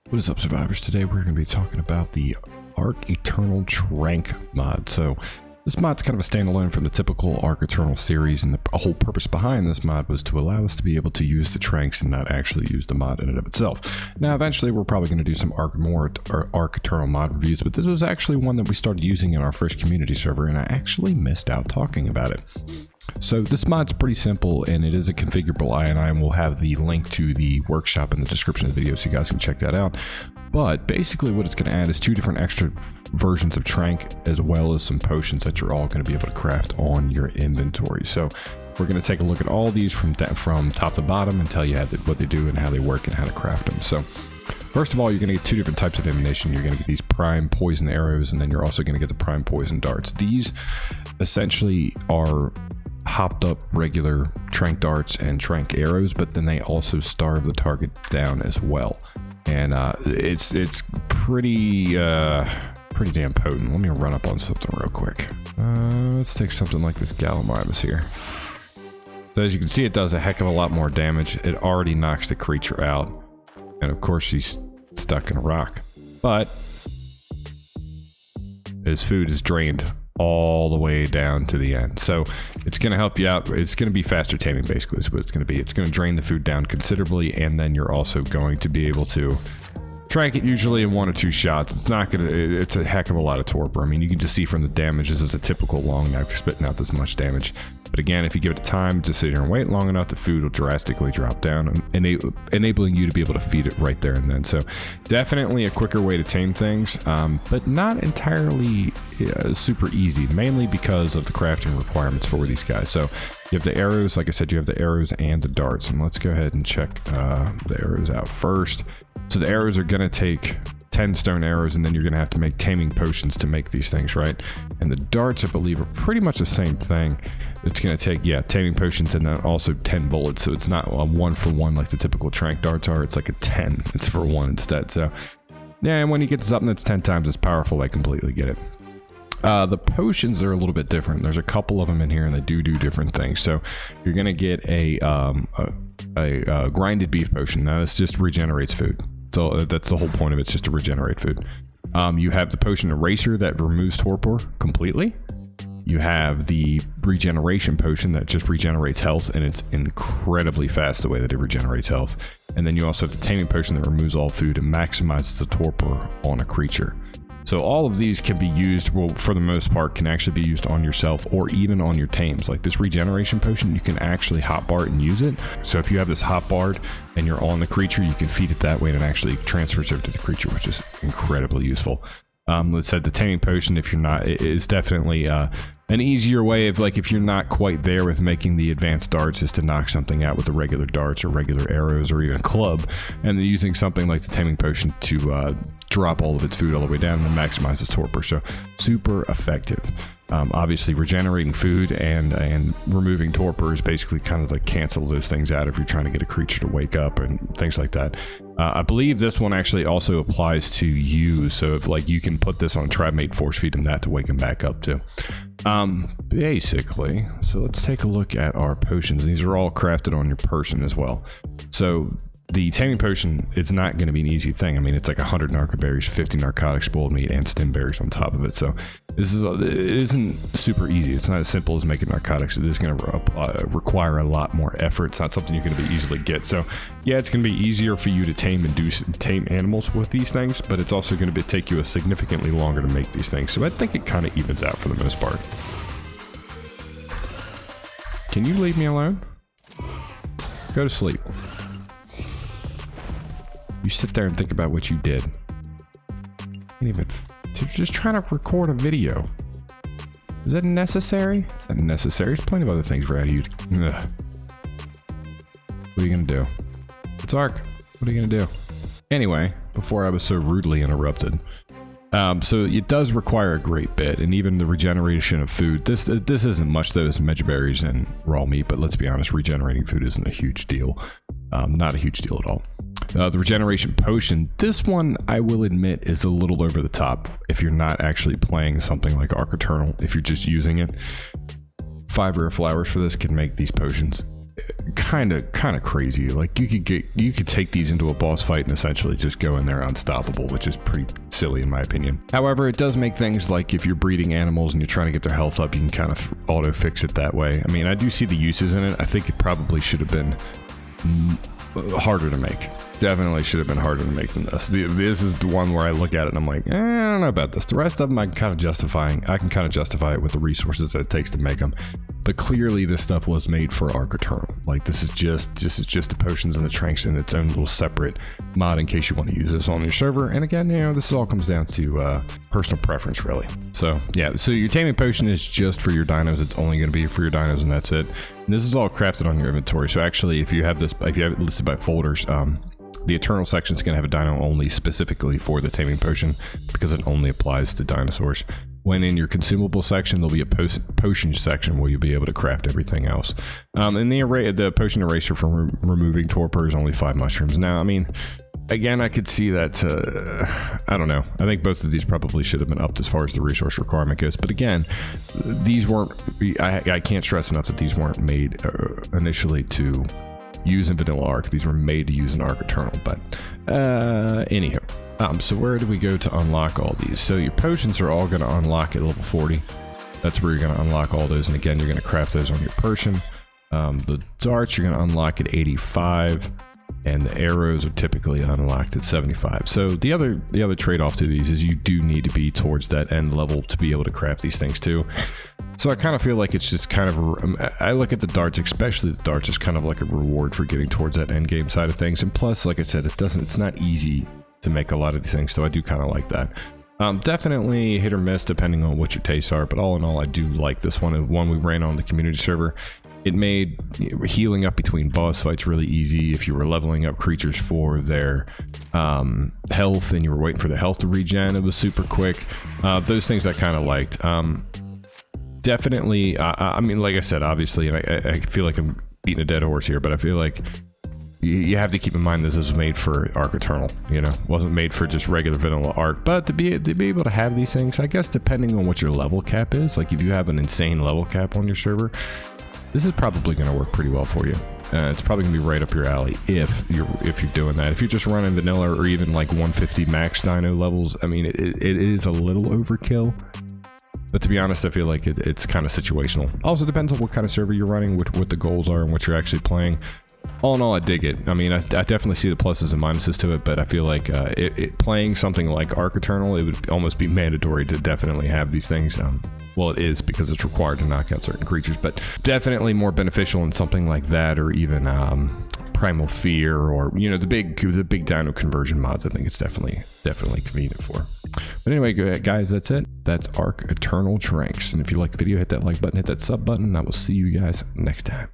What is up, survivors? Today we're going to be talking about the Ark Eternal Tranq mod. So this mod's kind of a standalone from the typical Ark Eternal series, and the whole purpose behind this mod was to allow us to be able to use the Tranqs and not actually use the mod in and of itself. Now eventually we're probably going to do some Ark Eternal mod reviews, but this was actually one that we started using in our first community server, and I actually missed out talking about it. So this mod's pretty simple, and it is a configurable INI, and we'll have the link to the workshop in the description of the video so you guys can check that out. But basically what it's going to add is 2 different extra versions of Tranq, as well as some potions that you're all going to be able to craft on your inventory. So we're going to take a look at all these from top to bottom and tell you what they do and how they work and how to craft them. So first of all, you're going to get 2 different types of ammunition. You're going to get these prime poison arrows, and then you're also going to get the prime poison darts. These essentially are hopped up regular Tranq darts and Tranq arrows, but then they also starve the target down as well. And it's pretty damn potent. Let me run up on something real quick. Let's take something like this Gallimimus here. So as you can see, it does a heck of a lot more damage. It already knocks the creature out, and of course she's stuck in a rock, but his food is drained all the way down to the end. So it's going to help you out. It's going to be faster taming, basically is what it's going to be. It's going to drain the food down considerably, and then you're also going to be able to Tranq it usually in 1 or 2 shots. It's not going to, it's a heck of a lot of torpor. I mean, you can just see from the damage, this is a typical long knife spitting out this much damage. But again, if you give it time, just sit here and wait long enough, the food will drastically drop down, enabling you to be able to feed it right there and then. So definitely a quicker way to tame things, but not entirely super easy, mainly because of the crafting requirements for these guys. So you have the arrows, like I said, you have the arrows and the darts, and let's go ahead and check the arrows out first. So the arrows are going to take 10 stone arrows, and then you're going to have to make taming potions to make these things, right? And the darts, I believe, are pretty much the same thing. It's going to take, yeah, taming potions and then also 10 bullets. So it's not a 1-for-1 like the typical Tranq darts are. It's like a 10. It's for 1 instead. So yeah, and when you get something that's 10 times as powerful, I completely get it. The potions are a little bit different. There's a couple of them in here, and they do different things. So you're going to get a grinded beef potion. Now this just regenerates food. So that's the whole point of it, it's just to regenerate food. You have the potion eraser that removes torpor completely. You have the regeneration potion that just regenerates health, and it's incredibly fast the way that it regenerates health. And then you also have the taming potion that removes all food and maximizes the torpor on a creature. So all of these can be used, well, for the most part, can actually be used on yourself or even on your tames. Like this regeneration potion, you can actually hotbar and use it. So if you have this hotbar and you're on the creature, you can feed it that way, and it actually transfers over to the creature, which is incredibly useful. Let's say the taming potion, if you're not, it is definitely an easier way of, like, if you're not quite there with making the advanced darts, is to knock something out with the regular darts or regular arrows or even a club, and then using something like the taming potion to drop all of its food all the way down and maximize its torpor. So super effective. Obviously regenerating food and removing torpor is basically kind of like cancel those things out if you're trying to get a creature to wake up and things like that. I believe this one actually also applies to you, so if, like, you can put this on a trap mate, force feed him that to wake him back up too. Basically, so let's take a look at our potions. These are all crafted on your person as well. So the taming potion is not going to be an easy thing. I mean, it's like 100 narco berries, 50 narcotics, boiled meat, and stem berries on top of it. So it isn't super easy. It's not as simple as making narcotics. It is going to require a lot more effort. It's not something you're going to be easily get. So yeah, it's going to be easier for you to tame animals with these things, but it's also going to take you a significantly longer to make these things. So I think it kind of evens out for the most part. Can you leave me alone? Go to sleep. You sit there and think about what you did. Just trying to record a video. Is that necessary? Is that necessary? There's plenty of other things for you. What are you gonna do? It's Ark. What are you gonna do? Anyway, before I was so rudely interrupted. So it does require a great bit, and even the regeneration of food. This isn't much though. It's berries and raw meat, but let's be honest, regenerating food isn't a huge deal. Not a huge deal at all. The Regeneration Potion, this one, I will admit, is a little over the top if you're not actually playing something like Ark Eternal. If you're just using it, 5 rare flowers for this can make these potions kind of crazy. Like you could take these into a boss fight and essentially just go in there unstoppable, which is pretty silly in my opinion. However, it does make things like if you're breeding animals and you're trying to get their health up, you can kind of auto fix it that way. I mean, I do see the uses in it. I think it probably should have been harder to make. Definitely should have been harder to make than this. This is the one where I look at it and I'm like, I don't know about this. The rest of them I can kind of justify it with the resources that it takes to make them. But clearly this stuff was made for Ark Eternal. Like this is just the potions and the tranks in its own little separate mod in case you want to use this on your server. And again, you know, this all comes down to personal preference really. So yeah, so your taming potion is just for your dinos. It's only going to be for your dinos and that's it. And this is all crafted on your inventory. So actually if you have it listed by folders, the Eternal section is going to have a dino only specifically for the Taming Potion because it only applies to dinosaurs. When in your consumable section, there'll be a potion section where you'll be able to craft everything else. And the potion eraser for removing torpor is only 5 mushrooms. Now, I mean, again, I could see that, I don't know. I think both of these probably should have been upped as far as the resource requirement goes. But again, these weren't, I can't stress enough that these weren't made initially to use in vanilla Ark. These were made to use in Ark Eternal, but anywho. So where do we go to unlock all these? So your potions are all going to unlock at level 40. That's where you're going to unlock all those, and again, you're going to craft those on your person. The darts you're going to unlock at 85, and the arrows are typically unlocked at 75. So the other trade-off to these is you do need to be towards that end level to be able to craft these things too. So I kind of feel like it's just kind of, I look at the darts, especially the darts, as kind of like a reward for getting towards that end game side of things. And plus, like I said, it's not easy to make a lot of these things, so I do kind of like that. Definitely hit or miss depending on what your tastes are, but all in all, I do like this one. One we ran on the community server. It made healing up between boss fights really easy. If you were leveling up creatures for their health and you were waiting for the health to regen, it was super quick. Those things I kind of liked. Definitely, I mean, like I said, obviously, and I feel like I'm beating a dead horse here, but I feel like you have to keep in mind this was made for Ark Eternal, you know, it wasn't made for just regular vanilla Ark. But to be able to have these things, I guess depending on what your level cap is, like if you have an insane level cap on your server, this is probably going to work pretty well for you. It's probably going to be right up your alley if you're doing that. If you're just running vanilla or even like 150 max dino levels, I mean, it is a little overkill. But to be honest, I feel like it's kind of situational. Also depends on what kind of server you're running, what the goals are, and what you're actually playing. All in all, I dig it. I mean, I definitely see the pluses and minuses to it, but I feel like playing something like Ark Eternal, it would almost be mandatory to definitely have these things. Well, it is because it's required to knock out certain creatures, but definitely more beneficial in something like that, or even Primal Fear, or you know, the big dino conversion mods. I think it's definitely convenient for. But anyway, guys, that's it. That's Ark Eternal Tranqs. And if you like the video, hit that like button, hit that sub button, and I will see you guys next time.